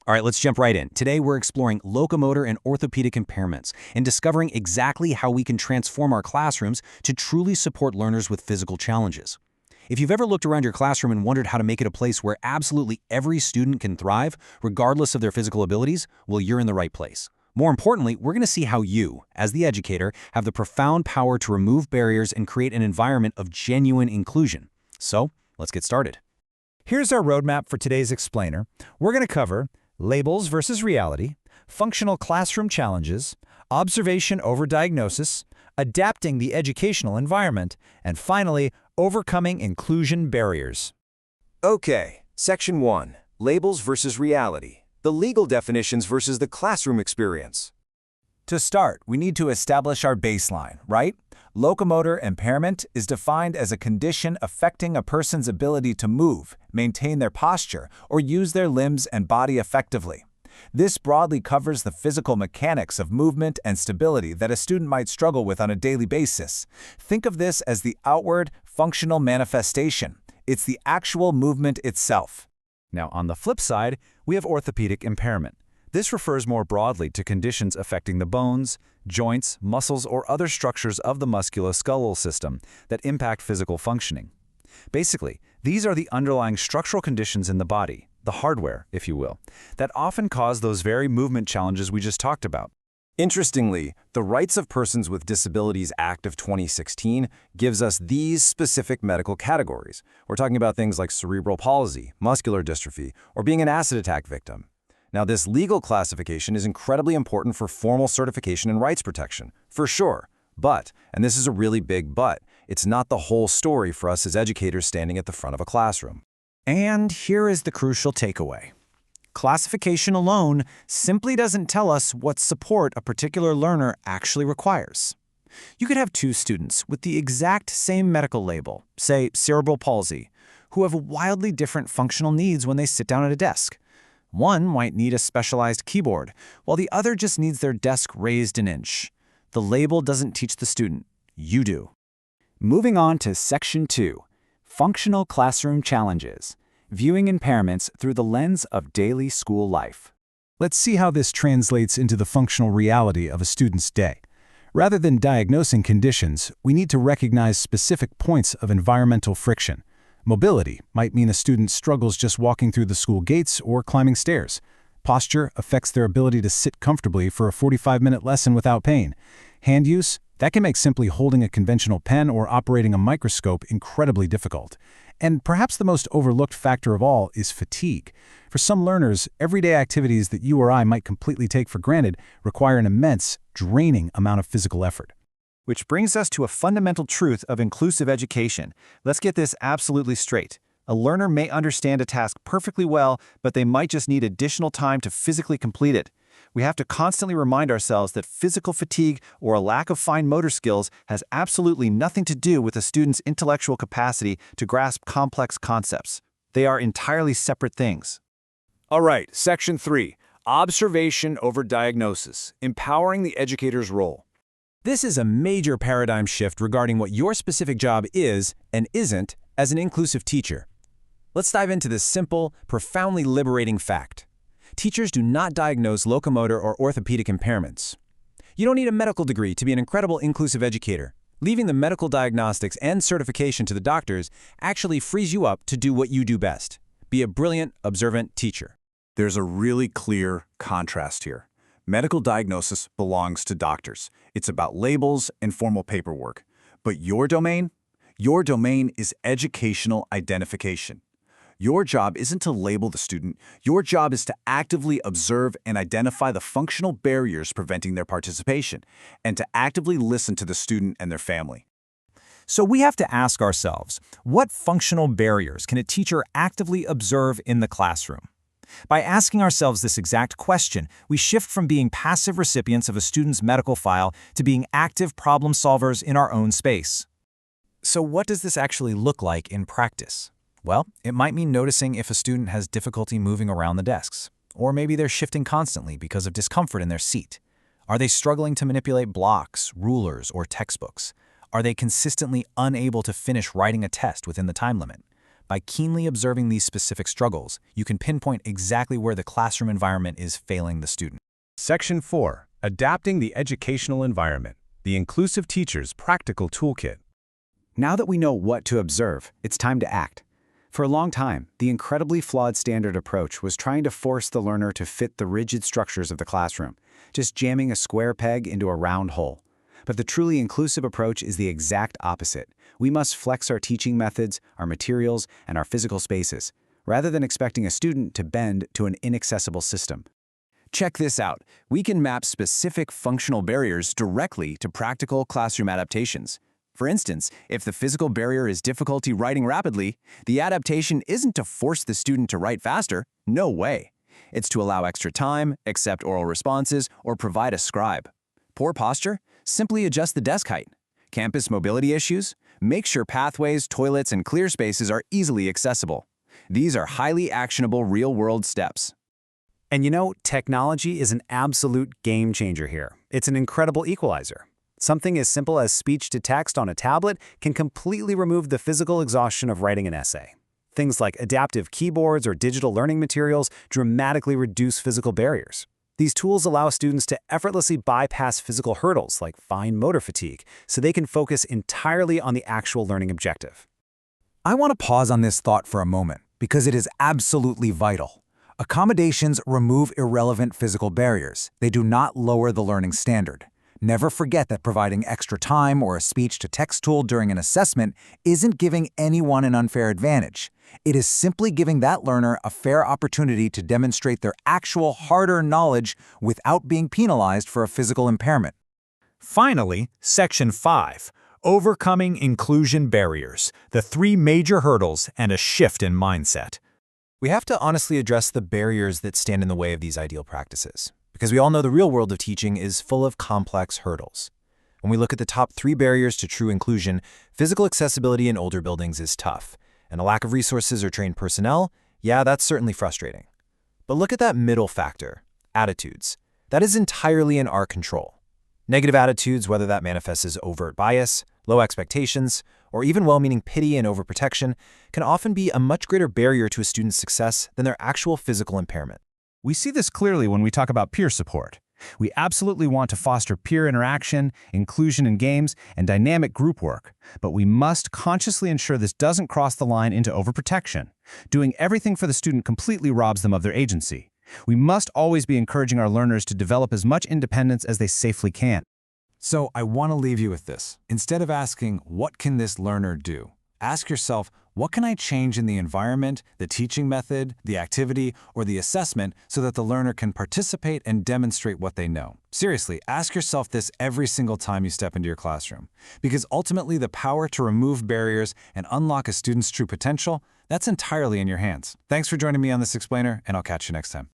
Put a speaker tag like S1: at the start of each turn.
S1: All right, let's jump right in. Today, we're exploring locomotor and orthopedic impairments and discovering exactly how we can transform our classrooms to truly support learners with physical challenges. If you've ever looked around your classroom and wondered how to make it a place where absolutely every student can thrive, regardless of their physical abilities, well, you're in the right place. More importantly, we're going to see how you, as the educator, have the profound power to remove barriers and create an environment of genuine inclusion. So, let's get started.
S2: Here's our roadmap for today's explainer. We're going to cover labels versus reality, functional classroom challenges, observation over diagnosis, adapting the educational environment, and finally, overcoming inclusion barriers.
S3: Okay, Section 1, Labels versus Reality, the legal definitions versus the classroom experience.
S2: To start, we need to establish our baseline, right? Locomotor impairment is defined as a condition affecting a person's ability to move, maintain their posture, or use their limbs and body effectively. This broadly covers the physical mechanics of movement and stability that a student might struggle with on a daily basis. Think of this as the outward, functional manifestation. It's the actual movement itself. Now, on the flip side, we have orthopedic impairment. This refers more broadly to conditions affecting the bones, joints, muscles, or other structures of the musculoskeletal system that impact physical functioning. Basically, these are the underlying structural conditions in the body, the hardware, if you will, that often cause those very movement challenges we just talked about.
S3: Interestingly, the Rights of Persons with Disabilities Act of 2016 gives us these specific medical categories. We're talking about things like cerebral palsy, muscular dystrophy, or being an acid attack victim. Now, this legal classification is incredibly important for formal certification and rights protection, for sure. But, and this is a really big but, it's not the whole story for us as educators standing at the front of a classroom.
S2: And here is the crucial takeaway. Classification alone simply doesn't tell us what support a particular learner actually requires. You could have two students with the exact same medical label, say cerebral palsy, who have wildly different functional needs when they sit down at a desk. One might need a specialized keyboard, while the other just needs their desk raised an inch. The label doesn't teach the student. You do. Moving on to Section 2, Functional Classroom Challenges, Viewing Impairments Through the Lens of Daily School Life.
S4: Let's see how this translates into the functional reality of a student's day. Rather than diagnosing conditions, we need to recognize specific points of environmental friction. Mobility might mean a student struggles just walking through the school gates or climbing stairs. Posture affects their ability to sit comfortably for a 45-minute lesson without pain. Hand use, that can make simply holding a conventional pen or operating a microscope incredibly difficult. And perhaps the most overlooked factor of all is fatigue. For some learners, everyday activities that you or I might completely take for granted require an immense, draining amount of physical effort.
S2: Which brings us to a fundamental truth of inclusive education. Let's get this absolutely straight. A learner may understand a task perfectly well, but they might just need additional time to physically complete it. We have to constantly remind ourselves that physical fatigue or a lack of fine motor skills has absolutely nothing to do with a student's intellectual capacity to grasp complex concepts. They are entirely separate things.
S3: All right, Section 3, Observation over Diagnosis, Empowering the Educator's Role.
S2: This is a major paradigm shift regarding what your specific job is and isn't as an inclusive teacher. Let's dive into this simple, profoundly liberating fact. Teachers do not diagnose locomotor or orthopedic impairments. You don't need a medical degree to be an incredible inclusive educator. Leaving the medical diagnostics and certification to the doctors actually frees you up to do what you do best. Be a brilliant, observant teacher.
S5: There's a really clear contrast here. Medical diagnosis belongs to doctors. It's about labels and formal paperwork. But your domain? Your domain is educational identification. Your job isn't to label the student. Your job is to actively observe and identify the functional barriers preventing their participation, and to actively listen to the student and their family.
S2: So we have to ask ourselves, what functional barriers can a teacher actively observe in the classroom? By asking ourselves this exact question, we shift from being passive recipients of a student's medical file to being active problem solvers in our own space. So what does this actually look like in practice? Well, it might mean noticing if a student has difficulty moving around the desks, or maybe they're shifting constantly because of discomfort in their seat. Are they struggling to manipulate blocks, rulers, or textbooks? Are they consistently unable to finish writing a test within the time limit?
S1: By keenly observing these specific struggles, you can pinpoint exactly where the classroom environment is failing the student.
S4: Section 4. Adapting the Educational Environment. The Inclusive Teacher's Practical Toolkit.
S2: Now that we know what to observe, it's time to act. For a long time, the incredibly flawed standard approach was trying to force the learner to fit the rigid structures of the classroom, just jamming a square peg into a round hole. But the truly inclusive approach is the exact opposite. We must flex our teaching methods, our materials, and our physical spaces, rather than expecting a student to bend to an inaccessible system.
S3: Check this out. We can map specific functional barriers directly to practical classroom adaptations. For instance, if the physical barrier is difficulty writing rapidly, the adaptation isn't to force the student to write faster. No way. It's to allow extra time, accept oral responses, or provide a scribe. Poor posture? Simply adjust the desk height. Campus mobility issues? Make sure pathways, toilets, and clear spaces are easily accessible. These are highly actionable real-world steps.
S2: And you know, technology is an absolute game changer here. It's an incredible equalizer. Something as simple as speech-to-text on a tablet can completely remove the physical exhaustion of writing an essay. Things like adaptive keyboards or digital learning materials dramatically reduce physical barriers. These tools allow students to effortlessly bypass physical hurdles like fine motor fatigue, so they can focus entirely on the actual learning objective.
S1: I want to pause on this thought for a moment, because it is absolutely vital. Accommodations remove irrelevant physical barriers. They do not lower the learning standard. Never forget that providing extra time or a speech-to-text tool during an assessment isn't giving anyone an unfair advantage. It is simply giving that learner a fair opportunity to demonstrate their actual hard-earned knowledge without being penalized for a physical impairment.
S4: Finally, Section 5. Overcoming Inclusion Barriers, the 3 major hurdles and a shift in mindset.
S1: We have to honestly address the barriers that stand in the way of these ideal practices, because we all know the real world of teaching is full of complex hurdles. When we look at the top 3 barriers to true inclusion, physical accessibility in older buildings is tough, and a lack of resources or trained personnel, yeah, that's certainly frustrating. But look at that middle factor, attitudes. That is entirely in our control. Negative attitudes, whether that manifests as overt bias, low expectations, or even well-meaning pity and overprotection, can often be a much greater barrier to a student's success than their actual physical impairment.
S4: We see this clearly when we talk about peer support. We absolutely want to foster peer interaction, inclusion in games, and dynamic group work, but we must consciously ensure this doesn't cross the line into overprotection. Doing everything for the student completely robs them of their agency. We must always be encouraging our learners to develop as much independence as they safely can.
S1: So I want to leave you with this. Instead of asking, what can this learner do? Ask yourself, what can I change in the environment, the teaching method, the activity, or the assessment so that the learner can participate and demonstrate what they know? Seriously, ask yourself this every single time you step into your classroom. Because ultimately, the power to remove barriers and unlock a student's true potential, that's entirely in your hands. Thanks for joining me on this explainer, and I'll catch you next time.